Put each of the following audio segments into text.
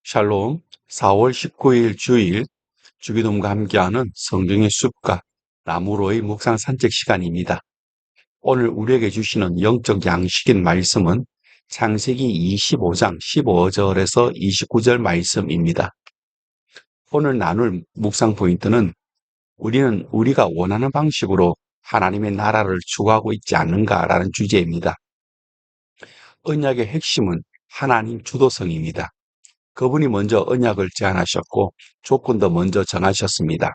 샬롬, 4월 19일 주일 주기도문과 함께하는 성경의 숲과 나무로의 묵상 산책 시간입니다. 오늘 우리에게 주시는 영적 양식인 말씀은 창세기 25장 15절에서 29절 말씀입니다. 오늘 나눌 묵상 포인트는 우리는 우리가 원하는 방식으로 하나님의 나라를 추구하고 있지 않는가라는 주제입니다. 언약의 핵심은 하나님 주도성입니다. 그분이 먼저 언약을 제안하셨고 조건도 먼저 정하셨습니다.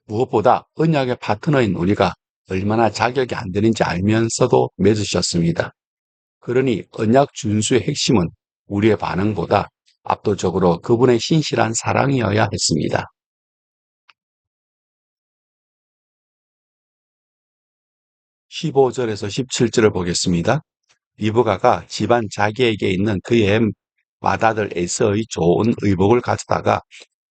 무엇보다 언약의 파트너인 우리가 얼마나 자격이 안 되는지 알면서도 맺으셨습니다. 그러니 언약 준수의 핵심은 우리의 반응보다 압도적으로 그분의 신실한 사랑이어야 했습니다. 15절에서 17절을 보겠습니다. 리브가가 집안 자기에게 있는 그의 맏아들 에서의 좋은 의복을 가져다가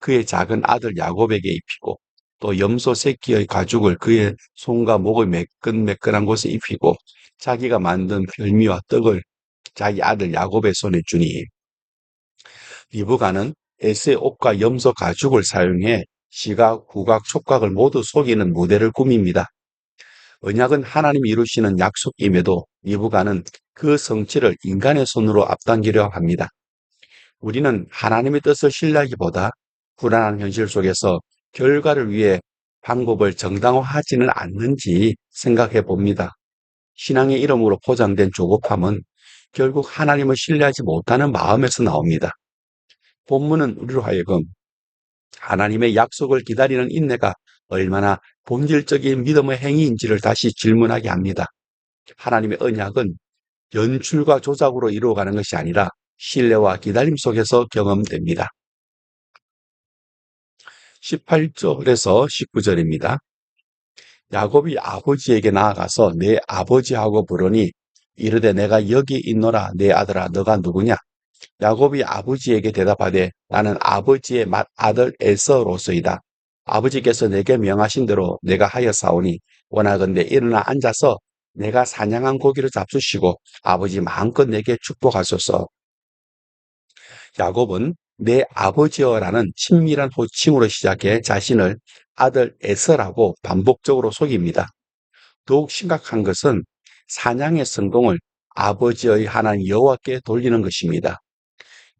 그의 작은 아들 야곱에게 입히고 또 염소 새끼의 가죽을 그의 손과 목의 매끈매끈한 곳에 입히고 자기가 만든 별미와 떡을 자기 아들 야곱의 손에 주니 리브가는 에서의 옷과 염소 가죽을 사용해 시각, 후각, 촉각을 모두 속이는 무대를 꾸밉니다. 언약은 하나님이 이루시는 약속임에도 리브가는 그 성취를 인간의 손으로 앞당기려 합니다. 우리는 하나님의 뜻을 신뢰하기보다 불안한 현실 속에서 결과를 위해 방법을 정당화하지는 않는지 생각해 봅니다. 신앙의 이름으로 포장된 조급함은 결국 하나님을 신뢰하지 못하는 마음에서 나옵니다. 본문은 우리로 하여금 하나님의 약속을 기다리는 인내가 얼마나 본질적인 믿음의 행위인지를 다시 질문하게 합니다. 하나님의 언약은 연출과 조작으로 이루어가는 것이 아니라 신뢰와 기다림 속에서 경험됩니다. 18절에서 19절입니다. 야곱이 아버지에게 나아가서 내 아버지하고 부르니 이르되 내가 여기 있노라. 내 아들아 너가 누구냐? 야곱이 아버지에게 대답하되 나는 아버지의 맏아들 에서로서이다. 아버지께서 내게 명하신 대로 내가 하였사오니 원하건대 일어나 앉아서 내가 사냥한 고기를 잡수시고 아버지 마음껏 내게 축복하소서. 야곱은 내 아버지여라는 친밀한 호칭으로 시작해 자신을 아들 에서라고 반복적으로 속입니다. 더욱 심각한 것은 사냥의 성공을 아버지의 하나님 여호와께 돌리는 것입니다.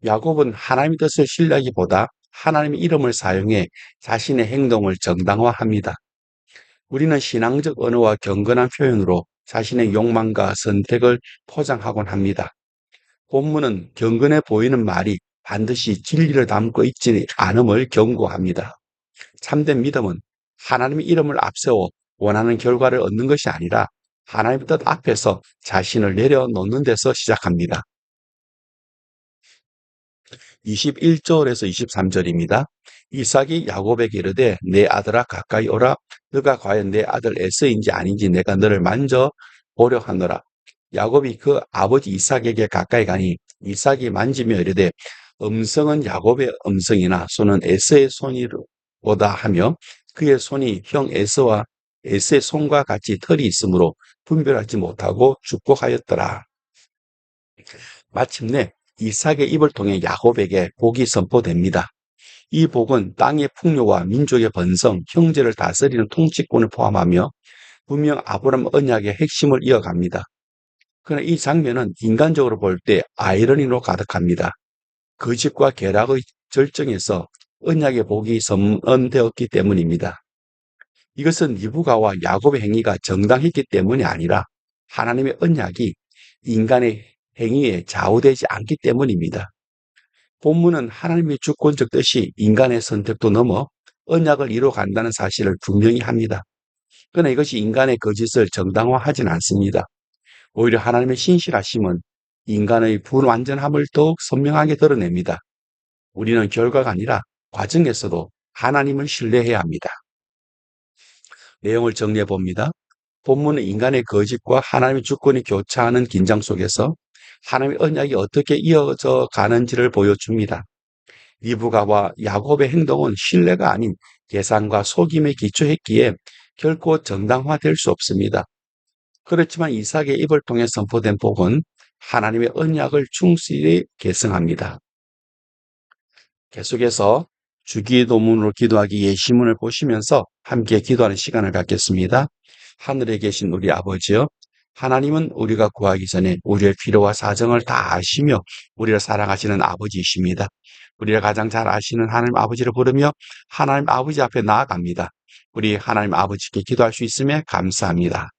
야곱은 하나님의 뜻을 신뢰하기보다 하나님의 이름을 사용해 자신의 행동을 정당화합니다. 우리는 신앙적 언어와 경건한 표현으로 자신의 욕망과 선택을 포장하곤 합니다. 본문은 경건해 보이는 말이 반드시 진리를 담고 있지 않음을 경고합니다. 참된 믿음은 하나님의 이름을 앞세워 원하는 결과를 얻는 것이 아니라 하나님의 뜻 앞에서 자신을 내려놓는 데서 시작합니다. 21절에서 23절입니다. 이삭이 야곱에게 이르되 내 아들아 가까이 오라. 너가 과연 내 아들 에서인지 아닌지 내가 너를 만져 보려 하노라. 야곱이 그 아버지 이삭에게 가까이 가니 이삭이 만지며 이르되 음성은 야곱의 음성이나 손은 에서의 손이로다 하며 그의 손이 형 에서의 손과 같이 털이 있으므로 분별하지 못하고 축복하였더라. 마침내 이삭의 입을 통해 야곱에게 복이 선포됩니다. 이 복은 땅의 풍요와 민족의 번성, 형제를 다스리는 통치권을 포함하며 분명 아브라함 언약의 핵심을 이어갑니다. 그러나 이 장면은 인간적으로 볼 때 아이러니로 가득합니다. 거짓과 계략의 절정에서 언약의 복이 선언되었기 때문입니다. 이것은 리브가와 야곱의 행위가 정당했기 때문이 아니라 하나님의 언약이 인간의 행위에 좌우되지 않기 때문입니다. 본문은 하나님의 주권적 뜻이 인간의 선택도 넘어 언약을 이루어간다는 사실을 분명히 합니다. 그러나 이것이 인간의 거짓을 정당화하진 않습니다. 오히려 하나님의 신실하심은 인간의 불완전함을 더욱 선명하게 드러냅니다. 우리는 결과가 아니라 과정에서도 하나님을 신뢰해야 합니다. 내용을 정리해 봅니다. 본문은 인간의 거짓과 하나님의 주권이 교차하는 긴장 속에서 하나님의 언약이 어떻게 이어져 가는지를 보여줍니다. 리브가와 야곱의 행동은 신뢰가 아닌 계산과 속임에 기초했기에 결코 정당화될 수 없습니다. 그렇지만 이삭의 입을 통해 선포된 복은 하나님의 언약을 충실히 계승합니다. 계속해서 주기도문으로 기도하기 예시문을 보시면서 함께 기도하는 시간을 갖겠습니다. 하늘에 계신 우리 아버지요. 하나님은 우리가 구하기 전에 우리의 필요와 사정을 다 아시며 우리를 사랑하시는 아버지이십니다. 우리를 가장 잘 아시는 하나님 아버지를 부르며 하나님 아버지 앞에 나아갑니다. 우리 하나님 아버지께 기도할 수 있음에 감사합니다.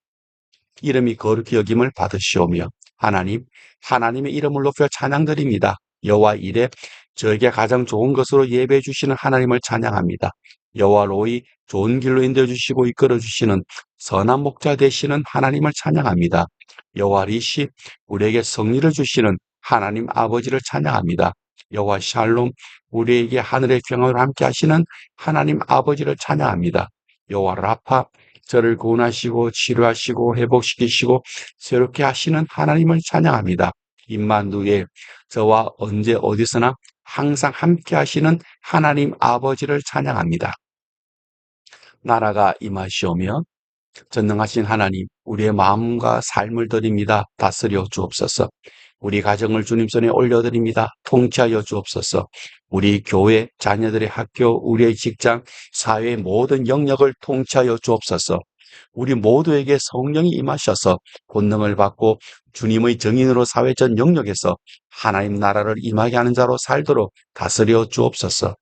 이름이 거룩히 여김을 받으시오며 하나님의 이름을 높여 찬양드립니다. 여호와 이레 저에게 가장 좋은 것으로 예배해 주시는 하나님을 찬양합니다. 여호와 로이 좋은 길로 인도해 주시고 이끌어 주시는 선한 목자 되시는 하나님을 찬양합니다. 여호와 리시 우리에게 승리를 주시는 하나님 아버지를 찬양합니다. 여호와 샬롬 우리에게 하늘의 평안을 함께 하시는 하나님 아버지를 찬양합니다. 여호와 라파 저를 구원하시고 치료하시고 회복시키시고 새롭게 하시는 하나님을 찬양합니다. 임만두에 저와 언제 어디서나 항상 함께 하시는 하나님 아버지를 찬양합니다. 나라가 임하시오며 전능하신 하나님 우리의 마음과 삶을 드립니다. 다스려 주옵소서. 우리 가정을 주님 손에 올려드립니다. 통치하여 주옵소서. 우리 교회, 자녀들의 학교, 우리의 직장, 사회의 모든 영역을 통치하여 주옵소서. 우리 모두에게 성령이 임하셔서 권능을 받고 주님의 증인으로 사회 전 영역에서 하나님 나라를 임하게 하는 자로 살도록 다스려 주옵소서.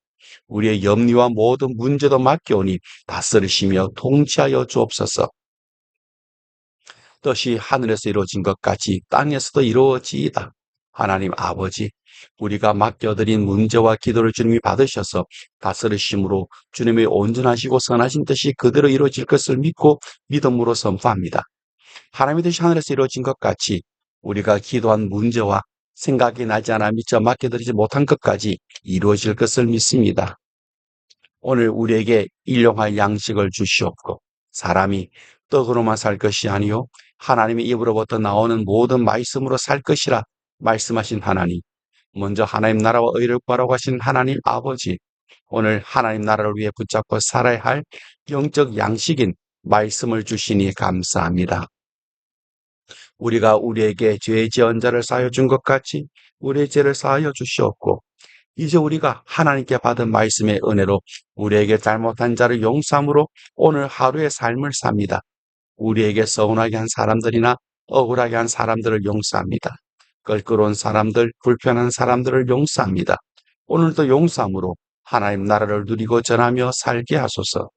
우리의 염려와 모든 문제도 맡겨오니 다스리시며 통치하여 주옵소서. 뜻이 하늘에서 이루어진 것 같이 땅에서도 이루어지이다. 하나님 아버지, 우리가 맡겨드린 문제와 기도를 주님이 받으셔서 다스리심으로 주님의 온전하시고 선하신 뜻이 그대로 이루어질 것을 믿고 믿음으로 선포합니다. 하나님의 뜻이 하늘에서 이루어진 것 같이 우리가 기도한 문제와 생각이 나지 않아 미처 맡겨드리지 못한 것까지 이루어질 것을 믿습니다. 오늘 우리에게 일용할 양식을 주시옵고 사람이 떡으로만 살 것이 아니요 하나님의 입으로부터 나오는 모든 말씀으로 살 것이라 말씀하신 하나님, 먼저 하나님 나라와 의를 구하라고 하신 하나님 아버지, 오늘 하나님 나라를 위해 붙잡고 살아야 할 영적 양식인 말씀을 주시니 감사합니다. 우리가 우리에게 죄의 지은 자를 사하여 준 것 같이 우리의 죄를 사하여 주시옵고 이제 우리가 하나님께 받은 말씀의 은혜로 우리에게 잘못한 자를 용서함으로 오늘 하루의 삶을 삽니다. 우리에게 서운하게 한 사람들이나 억울하게 한 사람들을 용서합니다. 껄끄러운 사람들, 불편한 사람들을 용서합니다. 오늘도 용서함으로 하나님 나라를 누리고 전하며 살게 하소서.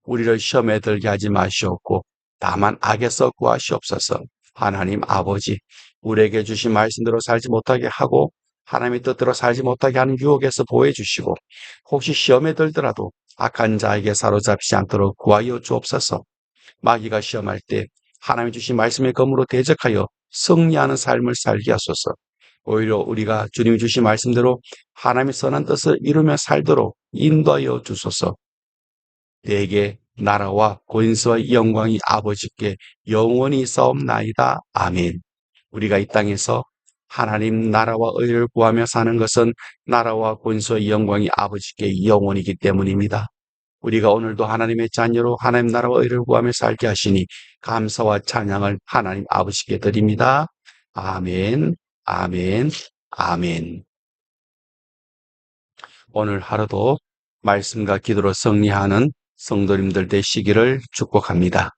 우리를 시험에 들게 하지 마시옵고 다만 악에서 구하시옵소서. 하나님 아버지, 우리에게 주신 말씀대로 살지 못하게 하고 하나님의 뜻대로 살지 못하게 하는 유혹에서 보호해 주시고 혹시 시험에 들더라도 악한 자에게 사로잡히지 않도록 구하여 주옵소서. 마귀가 시험할 때 하나님이 주신 말씀의 검으로 대적하여 승리하는 삶을 살게 하소서. 오히려 우리가 주님이 주신 말씀대로 하나님의 선한 뜻을 이루며 살도록 인도하여 주소서. 내게 나라와 권세와 영광이 아버지께 영원히 있사옵나이다. 아멘. 우리가 이 땅에서 하나님 나라와 의를 구하며 사는 것은 나라와 권세와 영광이 아버지께 영원이기 때문입니다. 우리가 오늘도 하나님의 자녀로 하나님 나라와 의를 구하며 살게 하시니 감사와 찬양을 하나님 아버지께 드립니다. 아멘, 아멘, 아멘. 오늘 하루도 말씀과 기도로 승리하는 성도님들 되시기를 축복합니다.